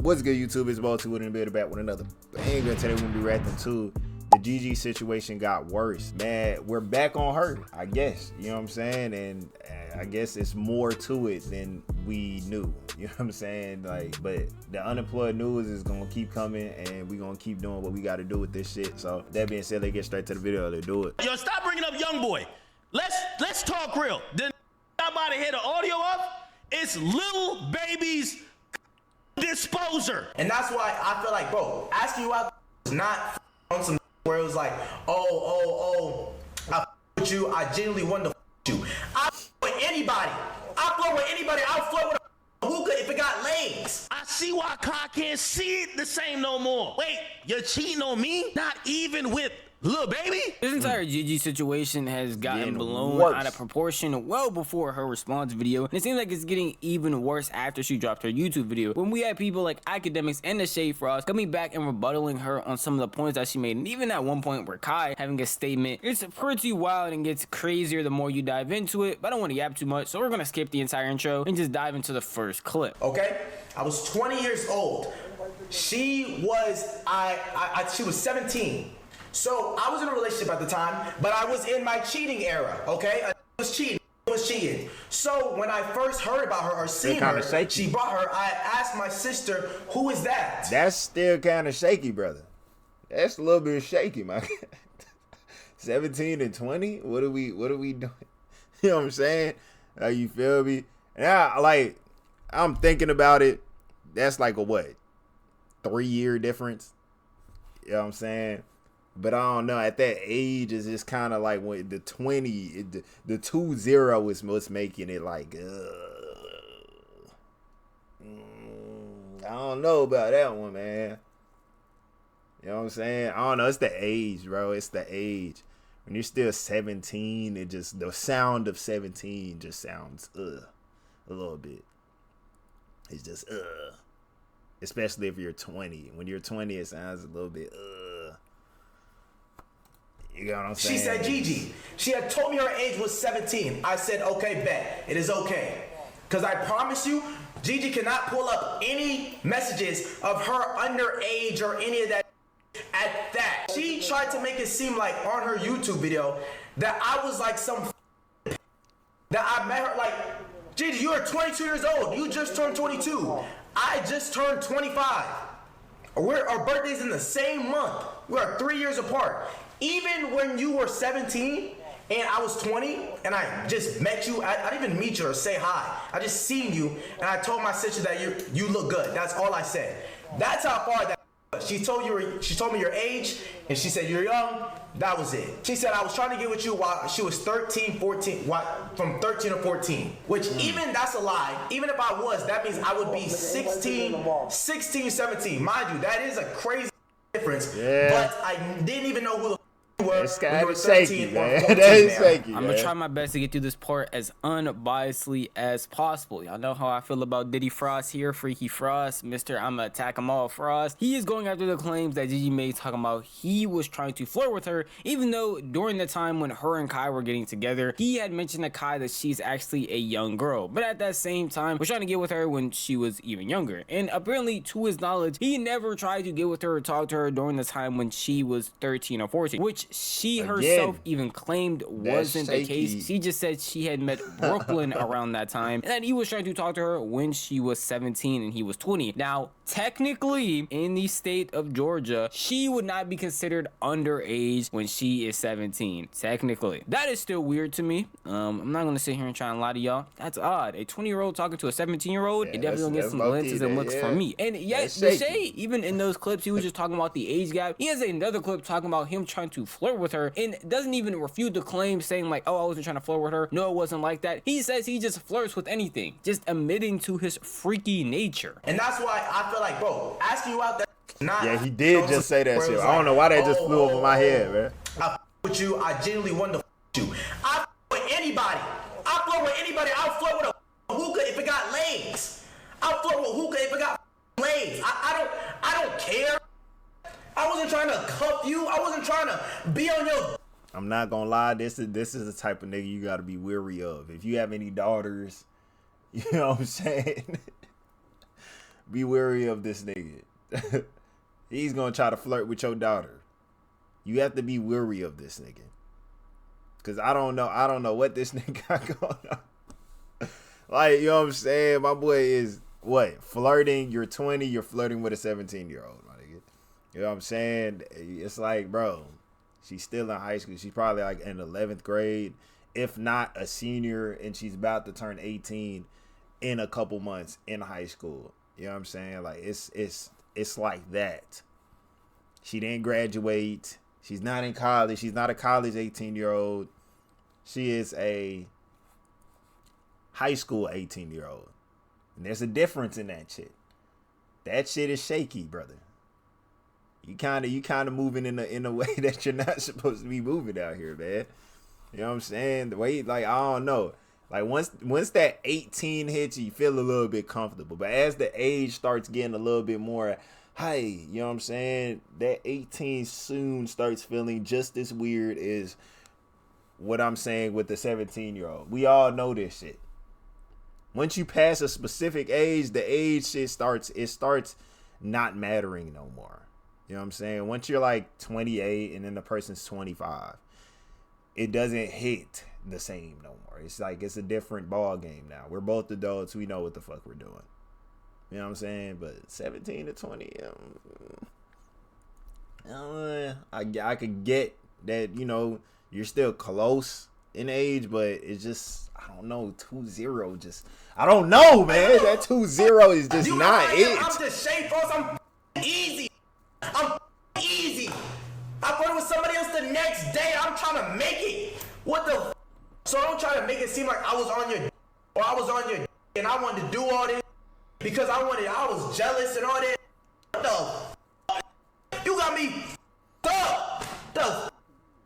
What's good, YouTube? It's Bo 2 in the bed back with another banger. Today we're gonna be reacting to the Gigi situation got worse. Man, we're back on her, I guess. You know what I'm saying? And I guess it's more to it than we knew. You know what I'm saying? Like, but the unemployed news is gonna keep coming, and we gonna keep doing what we gotta do with this shit. So that being said, let's get straight to the video. Let's do it. Yo, stop bringing up YoungBoy. Let's talk real. Then I'm about to hear the audio up. It's Lil Baby's disposer. And that's why I feel like, bro, asking you out is not on some where it was like, I with you, I genuinely wanted to you. I with anybody. I flow with anybody. I'll flow with a hookah if it got legs. I see why I can't see it the same no more. Wait, you're cheating on me? Not even with Lil Baby? This entire Gigi situation has gotten blown out of proportion well before her response video, and it seems like it's getting even worse after she dropped her YouTube video, when we had people like Akademiks and DeShay Frost coming back and rebuttaling her on some of the points that she made, and even at one point where Kai having a statement. It's pretty wild and gets crazier the more you dive into it, but I don't want to yap too much, so we're gonna skip the entire intro and just dive into the first clip. Okay, I was 20 years old. She was she was 17. So I was in a relationship at the time, but I was in my cheating era, okay? I was cheating. So when I first heard about her or seen her, she brought her, I asked my sister, who is that? That's still kind of shaky, brother. That's a little bit shaky, man. 17 and 20? What are we doing? You know what I'm saying? You feel me? And I'm thinking about it. That's like a what? 3-year difference? You know what I'm saying? But I don't know. At that age, it's just kind of like when the 20, the 2-0 is what's making it like, I don't know about that one, man. You know what I'm saying? I don't know. It's the age, bro. It's the age. When you're still 17, it just, the sound of 17 just sounds, a little bit. It's just, especially if you're 20. When you're 20, it sounds a little bit, You know what I'm saying? She said Gigi. She had told me her age was 17. I said, okay, bet. It is okay. Because I promise you, Gigi cannot pull up any messages of her underage or any of that at that. She tried to make it seem like on her YouTube video that I was like some that I met her like, Gigi, you are 22 years old. You just turned 22. I just turned 25. Our birthday's in the same month. We are 3 years apart. Even when you were 17 and I was 20 and I just met you, I didn't even meet you or say hi. I just seen you and I told my sister that you look good. That's all I said. That's how far that was. She told me your age and she said you're young. That was it. She said I was trying to get with you while she was 13, 14, from 13 to 14, which even that's a lie. Even if I was, that means I would be 16, 17. Mind you, that is a crazy difference. Yeah. But I didn't even know who the it's kind of shaky, man. That is shaky, I'm gonna try my best to get through this part as unbiasedly as possible. Y'all know how I feel about Diddy Frost here, Freaky Frost, Mr. I'ma attack 'em all Frost. He is going after the claims that Gigi made, talking about he was trying to flirt with her, even though during the time when her and Kai were getting together, he had mentioned to Kai that she's actually a young girl, but at that same time was trying to get with her when she was even younger. And apparently, to his knowledge, he never tried to get with her or talk to her during the time when she was 13 or 14, which she herself even claimed wasn't the case. She just said she had met Brooklyn around that time and that he was trying to talk to her when she was 17 and he was 20. Now, technically, in the state of Georgia, she would not be considered underage when she is 17. Technically. That is still weird to me. I'm not going to sit here and try and lie to y'all. That's odd. A 20-year-old talking to a 17-year-old, it definitely gets some glances and looks for me. And yet, DeShay, even in those clips, he was just talking about the age gap. He has another clip talking about him trying to flirt with her and doesn't even refute the claim, saying like, oh, I wasn't trying to flirt with her. No, it wasn't like that. He says he just flirts with anything, just admitting to his freaky nature. And that's why I feel like, bro, asking you out there, yeah, he did just say that shit. I don't know why that just flew over my head, man. I with you, I genuinely wanted to you. I with anybody. I flirt with anybody. I'll flirt with a hookah if it got legs. I'll flirt with a hookah if it got legs. I don't care. I wasn't trying to cuff you. I wasn't trying to be on your. I'm not gonna lie. This is the type of nigga you gotta be weary of. If you have any daughters, you know what I'm saying. be wary of this nigga. He's gonna try to flirt with your daughter. You have to be wary of this nigga. Cause I don't know what this nigga got going on. Like, you know what I'm saying? My boy is what? Flirting. You're 20, you're flirting with a 17-year-old, my nigga. You know what I'm saying? It's like, bro, she's still in high school. She's probably like in 11th grade, if not a senior, and she's about to turn 18 in a couple months in high school. You know what I'm saying? Like, it's like that. She didn't graduate. She's not in college. She's not a college 18-year-old. She is a high school 18-year-old. And there's a difference in that shit. That shit is shaky, brother. You kind of moving in a way that you're not supposed to be moving out here, man. You know what I'm saying? The way, like, I don't know. Like, once that 18 hits you, feel a little bit comfortable. But as the age starts getting a little bit more high, you know what I'm saying? That 18 soon starts feeling just as weird as what I'm saying with the 17-year-old. We all know this shit. Once you pass a specific age, the age shit starts not mattering no more. You know what I'm saying? Once you're like 28 and then the person's 25, it doesn't hit the same no more. It's like it's a different ball game now. We're both adults. We know what the fuck we're doing. You know what I'm saying? But 17 to 20, I could get that, you know, you're still close in age, but it's just, I don't know, 2-0 just, I don't know, man. That 2-0 is just not it. I'm DeShay Frost. I'm easy. I thought it was somebody else the next day. I'm trying to make it. What the So don't try to make it seem like I was on your or I was on your and I wanted to do all this because I was jealous and all that. You got me up.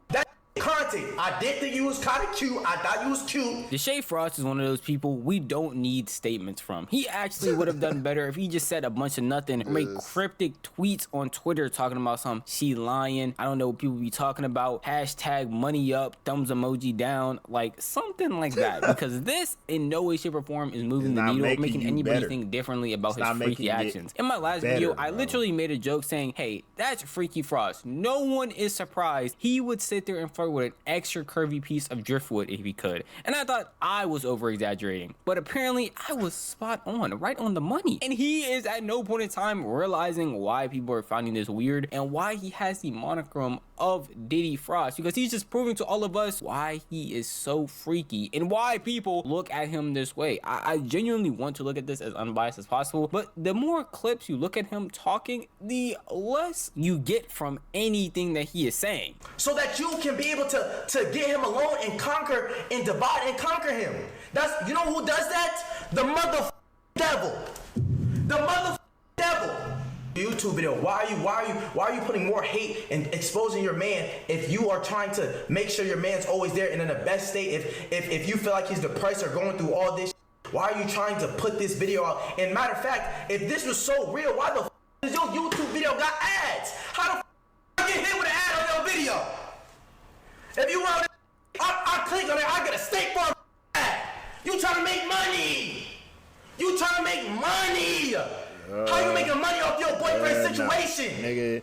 That content. I did think you was kind of cute. I thought you was cute. DeShay Frost is one of those people we don't need statements from. He actually would have done better if he just said a bunch of nothing or made cryptic tweets on Twitter talking about some she lying. I don't know what people be talking about. Hashtag money up, thumbs emoji down, like something like that. Because this in no way, shape, or form is moving the needle, making anybody think differently about his freaky actions. In my last video, I literally made a joke saying, hey, that's Freaky Frost. No one is surprised he would sit there and flirt with an extra curvy piece of driftwood if he could. And I thought I was over exaggerating, but apparently I was spot on, right on the money. And he is at no point in time realizing why people are finding this weird and why he has the monochrome of Diddy Frost, because he's just proving to all of us why he is so freaky and why people look at him this way. I genuinely want to look at this as unbiased as possible, but the more clips you look at him talking, the less you get from anything that he is saying. So that you can be able to get him alone and conquer and divide and conquer him. That's, you know who does that? The mother devil. The mother devil. YouTube video. Why are you putting more hate and exposing your man if you are trying to make sure your man's always there and in the best state? If you feel like he's depressed or going through all this, why are you trying to put this video out? And matter of fact, if this was so real, why the does your YouTube video got ads? How the I get hit with an ad on your video? If you want, I click on it, I get a State Farm ad. You trying to make money? You trying to make money? How you making money off your boyfriend's situation? No, nigga.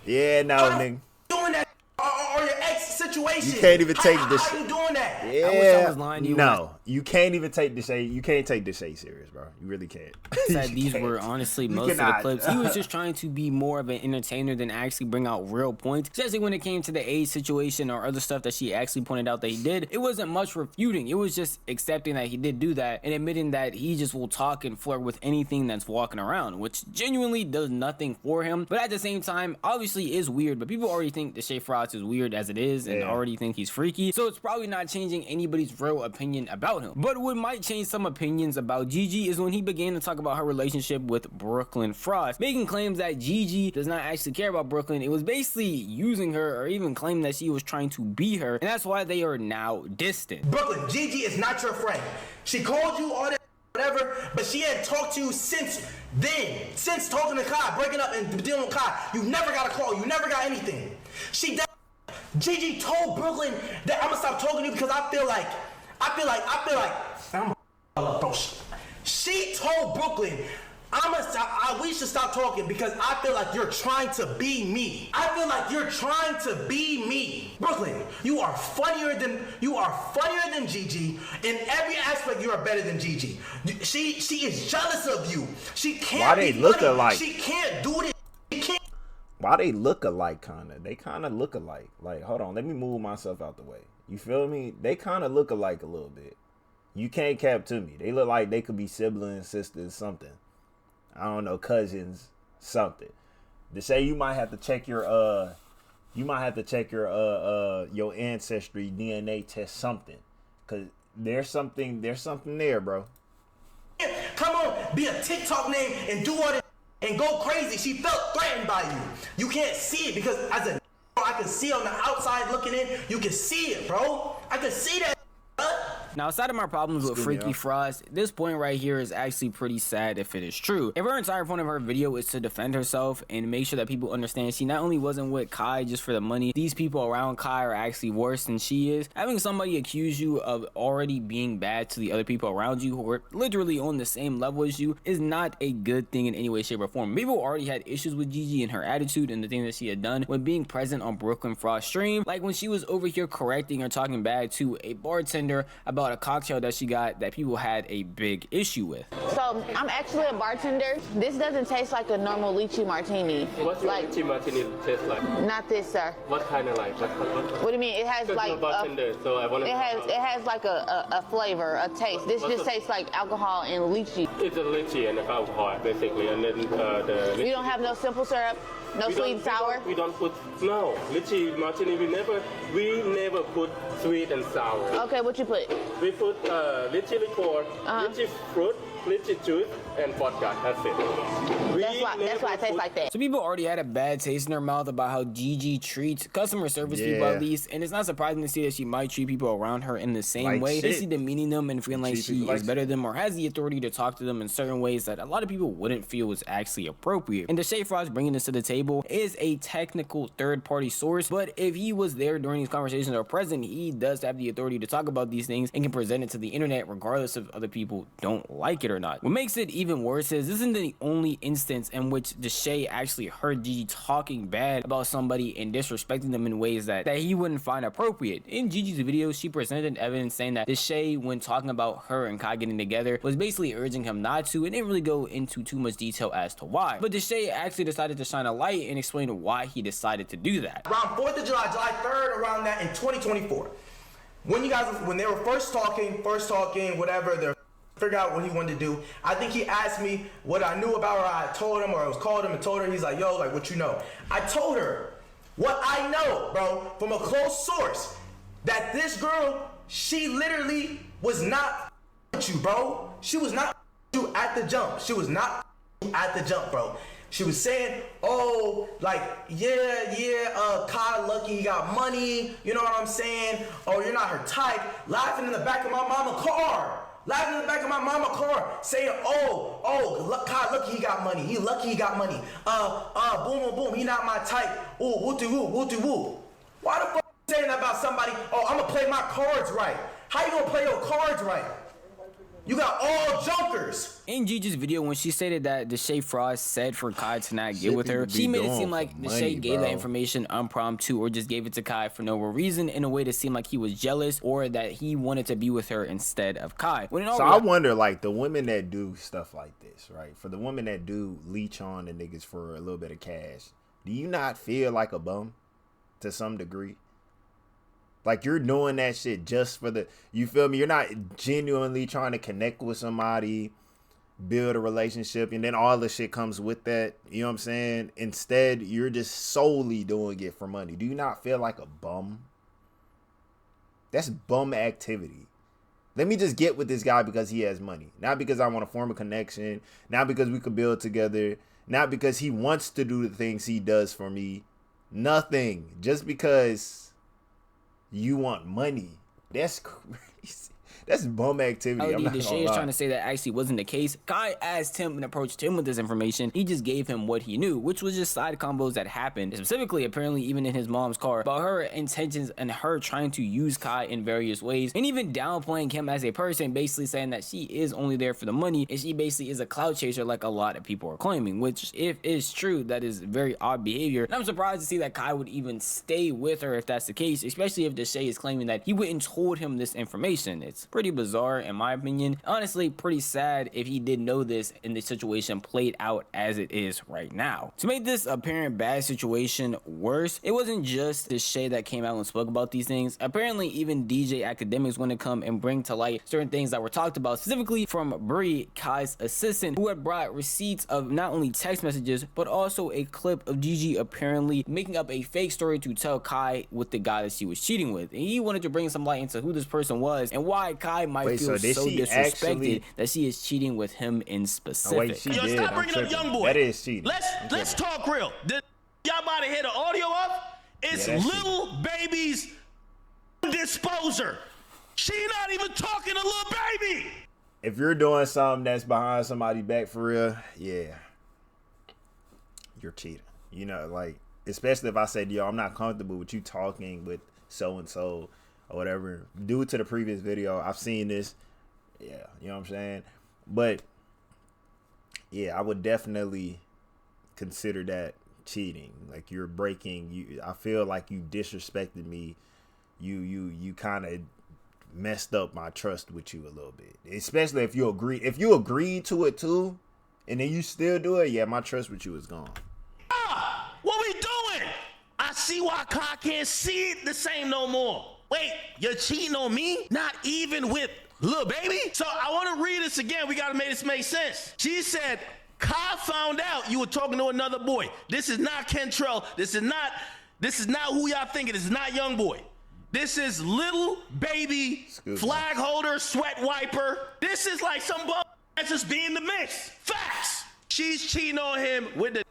Yeah, no, nigga. Doing that or your ex situation. You can't even take this. How you doing that? Yeah. I wish I was lying to you. No, you can't even take DeShay. You can't take DeShay serious, bro. You really can't. Said these were honestly most of the clips. He was just trying to be more of an entertainer than actually bring out real points, especially when it came to the age situation or other stuff that she actually pointed out that he did. It wasn't much refuting. It was just accepting that he did do that and admitting that he just will talk and flirt with anything that's walking around, which genuinely does nothing for him. But at the same time, obviously is weird, but people already think DeShay Frost is weird as it is and already think he's freaky, so it's probably not changing anybody's real opinion about him. But what might change some opinions about Gigi is when he began to talk about her relationship with Brooklyn Frost, making claims that Gigi does not actually care about Brooklyn. It was basically using her, or even claiming that she was trying to be her, and that's why they are now distant. Brooklyn, Gigi is not your friend. She called you all that whatever, but she hadn't talked to you since then. Since talking to Kai, breaking up and dealing with Kai, you never got a call. You never got anything. Gigi told Brooklyn that I'm gonna stop talking to you because I feel like she told Brooklyn We should stop talking because I feel like you're trying to be me. I feel like you're trying to be me. Brooklyn, you are funnier than Gigi. In every aspect, you are better than Gigi. She is jealous of you. She can't. Why they look alike? She can't do this. She can't. Why they look alike, kinda? They kinda look alike. Like, hold on, let me move myself out the way. You feel me? They kinda look alike a little bit. You can't cap to me. They look like they could be siblings, sisters, something. I don't know, cousins, something. DeShay, you might have to check your your ancestry DNA test, something, cause there's something there, bro. Come on, be a TikTok name and do all this and go crazy. She felt threatened by you. You can't see it because as a I can see on the outside looking in. You can see it, bro. I can see that. Now, aside of my problems with Freaky Frost, this point right here is actually pretty sad if it is true. If her entire point of her video is to defend herself and make sure that people understand she not only wasn't with Kai just for the money, these people around Kai are actually worse than she is. Having somebody accuse you of already being bad to the other people around you who are literally on the same level as you is not a good thing in any way, shape, or form. People already had issues with Gigi and her attitude and the things that she had done when being present on Brooklyn Frost's stream, like when she was over here correcting or talking bad to a bartender about a cocktail that she got that people had a big issue with. So I'm actually a bartender. This doesn't taste like a normal lychee martini. What's your lychee martini taste like? Not this, sir. What kind of like? What do you mean? It has like you're a bartender, so I want to. It has like a flavor, a taste. This just tastes like alcohol and lychee. It's a lychee and alcohol basically, and then the. You don't have no simple syrup, no sweet and sour. We don't put lychee martini. We never put sweet and sour. Okay, what you put? We put lychee liqueur, lychee fruit, lychee juice, and vodka. That's it. That's why it tastes like that. So people already had a bad taste in their mouth about how Gigi treats customer service people at least, and it's not surprising to see that she might treat people around her in the same way. They see demeaning them and feeling like she is better than them or has the authority to talk to them in certain ways that a lot of people wouldn't feel was actually appropriate. And DeShay Frost bringing this to the table is a technical third-party source, but if he was there during these conversations or present, he does have the authority to talk about these things and can present it to the internet regardless if other people don't like it or not. What makes it even worse is this isn't the only instance in which DeShay actually heard Gigi talking bad about somebody and disrespecting them in ways that he wouldn't find appropriate. In Gigi's video, she presented evidence saying that DeShay, when talking about her and Kai getting together, was basically urging him not to and didn't really go into too much detail as to why. But DeShay actually decided to shine a light and explain why he decided to do that. Around 4th of July, July 3rd, around that in 2024. When they were first talking, whatever, they're figure out what he wanted to do. I think he asked me what I knew about her. I told him, or I was called him and told her. He's like, yo, like, what you know? I told her what I know, bro, from a close source, that this girl, she literally was not with you, bro. She was not with you at the jump. She was not at the jump, bro. She was saying, oh, like, Kai lucky he got money, you know what I'm saying? Oh, you're not her type. Laughing in the back of my mama's car. Laughing in the back of my mama's car, saying, oh, Kai lucky he got money. He lucky he got money. Boom, boom, boom, he not my type. Ooh, woo-de-woo. Why the fuck you saying that about somebody? Oh, I'm gonna play my cards right. How you gonna play your cards right? You got all junkers. In Gigi's video, when she stated that DeShay Frost said for Kai to not get with her, she made it seem like DeShay gave that information impromptu or just gave it to Kai for no reason in a way to seem like he was jealous or that he wanted to be with her instead of Kai. So I wonder, like, the women that do stuff like this, right? For the women that do leech on the niggas for a little bit of cash, do you not feel like a bum to some degree? Like, you're doing that shit just for you feel me? You're not genuinely trying to connect with somebody, build a relationship, and then all the shit comes with that. You know what I'm saying? Instead, you're just solely doing it for money. Do you not feel like a bum? That's bum activity. Let me just get with this guy because he has money. Not because I want to form a connection. Not because we could build together. Not because he wants to do the things he does for me. Nothing. Just because you want money. That's crazy. That's bum activity. I'm not DeShay gonna is lie. trying to say that actually wasn't the case. Kai asked him and approached him with this information. He just gave him what he knew, which was just side combos that happened, specifically apparently even in his mom's car, about her intentions and her trying to use Kai in various ways, and even downplaying him as a person, basically saying that she is only there for the money and she basically is a clout chaser like a lot of people are claiming, which if is true, that is very odd behavior. And I'm surprised to see that Kai would even stay with her if that's the case, especially if DeShay is claiming that he went and told him this information. It's pretty bizarre in my opinion. Honestly, pretty sad if he did know this and the situation played out as it is right now. To make this apparent bad situation worse, it wasn't just DeShay that came out and spoke about these things. Apparently even DJ Akademiks wanted to come and bring to light certain things that were talked about, specifically from Bree, Kai's assistant, who had brought receipts of not only text messages but also a clip of Gigi apparently making up a fake story to tell Kai with the guy that she was cheating with. And he wanted to bring some light into who this person was and why Kai might feel so disrespected that she is cheating with him in specific. Yo, stop bringing up YoungBoy. That is cheating. Let's talk real. Y'all about to hear the audio up? It's Lil Baby's disposer. She not even talking to Lil Baby. If you're doing something that's behind somebody's back for real, yeah, you're cheating. You know, like, especially if I said, yo, I'm not comfortable with you talking with so-and-so or whatever. Due to the previous video, I've seen this. Yeah, you know what I'm saying? But, yeah, I would definitely consider that cheating. Like, you're breaking. I feel like you disrespected me. You kind of messed up my trust with you a little bit. Especially if you agree. If you agreed to it too, and then you still do it, yeah, my trust with you is gone. What we doing? I see why Kai can't see it the same no more. Wait, you're cheating on me? Not even with Lil Baby? So I want to read this again. We got to make this make sense. She said, Kai found out you were talking to another boy. This is not Kentrell. This is not who y'all thinking. This is not YoungBoy. This is Lil Baby, flag holder, sweat wiper. This is like some bull that's just being the mix. Facts. She's cheating on him with the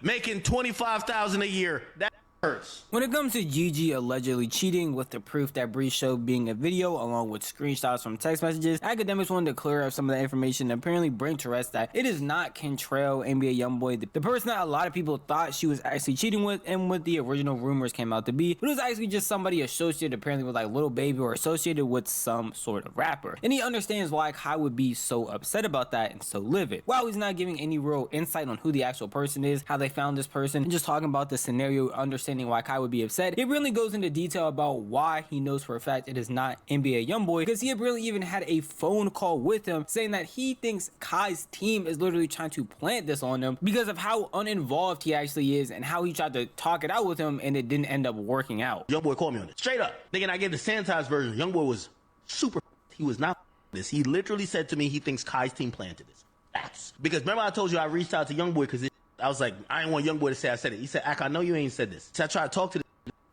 making $25,000 a year. That hurts. When it comes to Gigi allegedly cheating, with the proof that Bree showed being a video along with screenshots from text messages, Akademiks wanted to clear up some of the information and apparently bring to rest that it is not Kentrell, NBA YoungBoy, the person that a lot of people thought she was actually cheating with and what the original rumors came out to be, but it was actually just somebody associated apparently with like Lil Baby or associated with some sort of rapper. And he understands why Kai would be so upset about that and so livid. While he's not giving any real insight on who the actual person is, how they found this person, and just talking about the scenario, understanding why Kai would be upset, it really goes into detail about why he knows for a fact it is not NBA YoungBoy, because he had really even had a phone call with him saying that he thinks Kai's team is literally trying to plant this on him because of how uninvolved he actually is and how he tried to talk it out with him and it didn't end up working out. YoungBoy called me on it. Straight up. Thinking I gave the sanitized version. YoungBoy was super. He was not this. He literally said to me he thinks Kai's team planted this. That's because remember I told you I reached out to YoungBoy because I was like, I didn't want YoungBoy to say I said it. He said, Ak, I know you ain't said this. So I tried to talk to the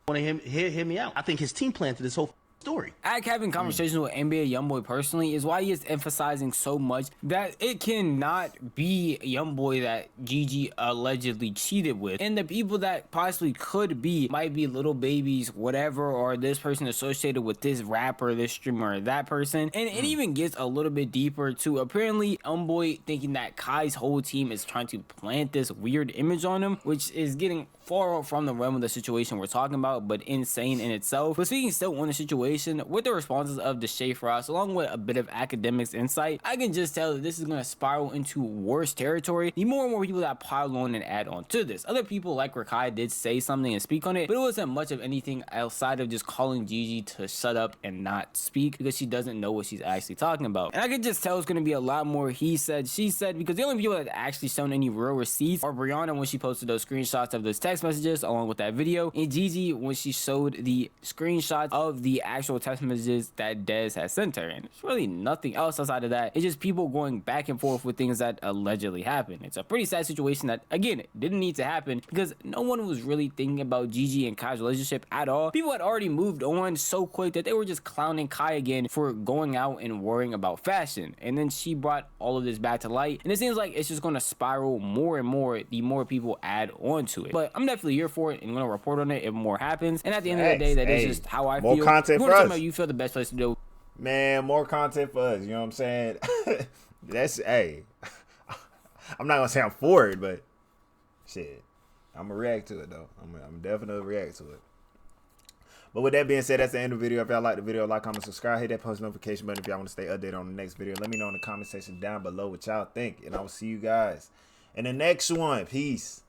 want to hear me out. I think his team planted this whole story. Ak having conversations with NBA YoungBoy personally is why he is emphasizing so much that it cannot be YoungBoy that Gigi allegedly cheated with, and the people that possibly could be might be Lil Babies, whatever, or this person associated with this rapper, this streamer, or that person. And it even gets a little bit deeper to apparently YoungBoy thinking that Kai's whole team is trying to plant this weird image on him, which is getting far from the realm of the situation we're talking about, but insane in itself. But speaking still on the situation, with the responses of DeShay Frost, along with a bit of Akademiks insight, I can just tell that this is going to spiral into worse territory. The more and more people that pile on and add on to this. Other people like Rakai did say something and speak on it, but it wasn't much of anything outside of just calling Gigi to shut up and not speak because she doesn't know what she's actually talking about. And I can just tell it's going to be a lot more he said, she said, because the only people that actually shown any real receipts are Brianna when she posted those screenshots of those text messages along with that video, and Gigi when she showed the screenshots of the actual text messages that Dez has sent her. And it's really nothing else outside of that. It's just people going back and forth with things that allegedly happened. It's a pretty sad situation that, again, didn't need to happen because no one was really thinking about Gigi and Kai's relationship at all. People had already moved on so quick that they were just clowning Kai again for going out and worrying about fashion. And then she brought all of this back to light, and it seems like it's just going to spiral more and more the more people add on to it. But I'm definitely here for it and going to report on it if more happens. And at the end of the day, that is just how I feel. More content for us. You feel the best place to do. Man, more content for us. You know what I'm saying? That's, hey, I'm not going to say I'm for it, but shit, I'm going to react to it, though. I'm definitely react to it. But with that being said, that's the end of the video. If y'all like the video, like, comment, subscribe, hit that post notification button if y'all want to stay updated on the next video. Let me know in the comment section down below what y'all think, and I will see you guys in the next one. Peace.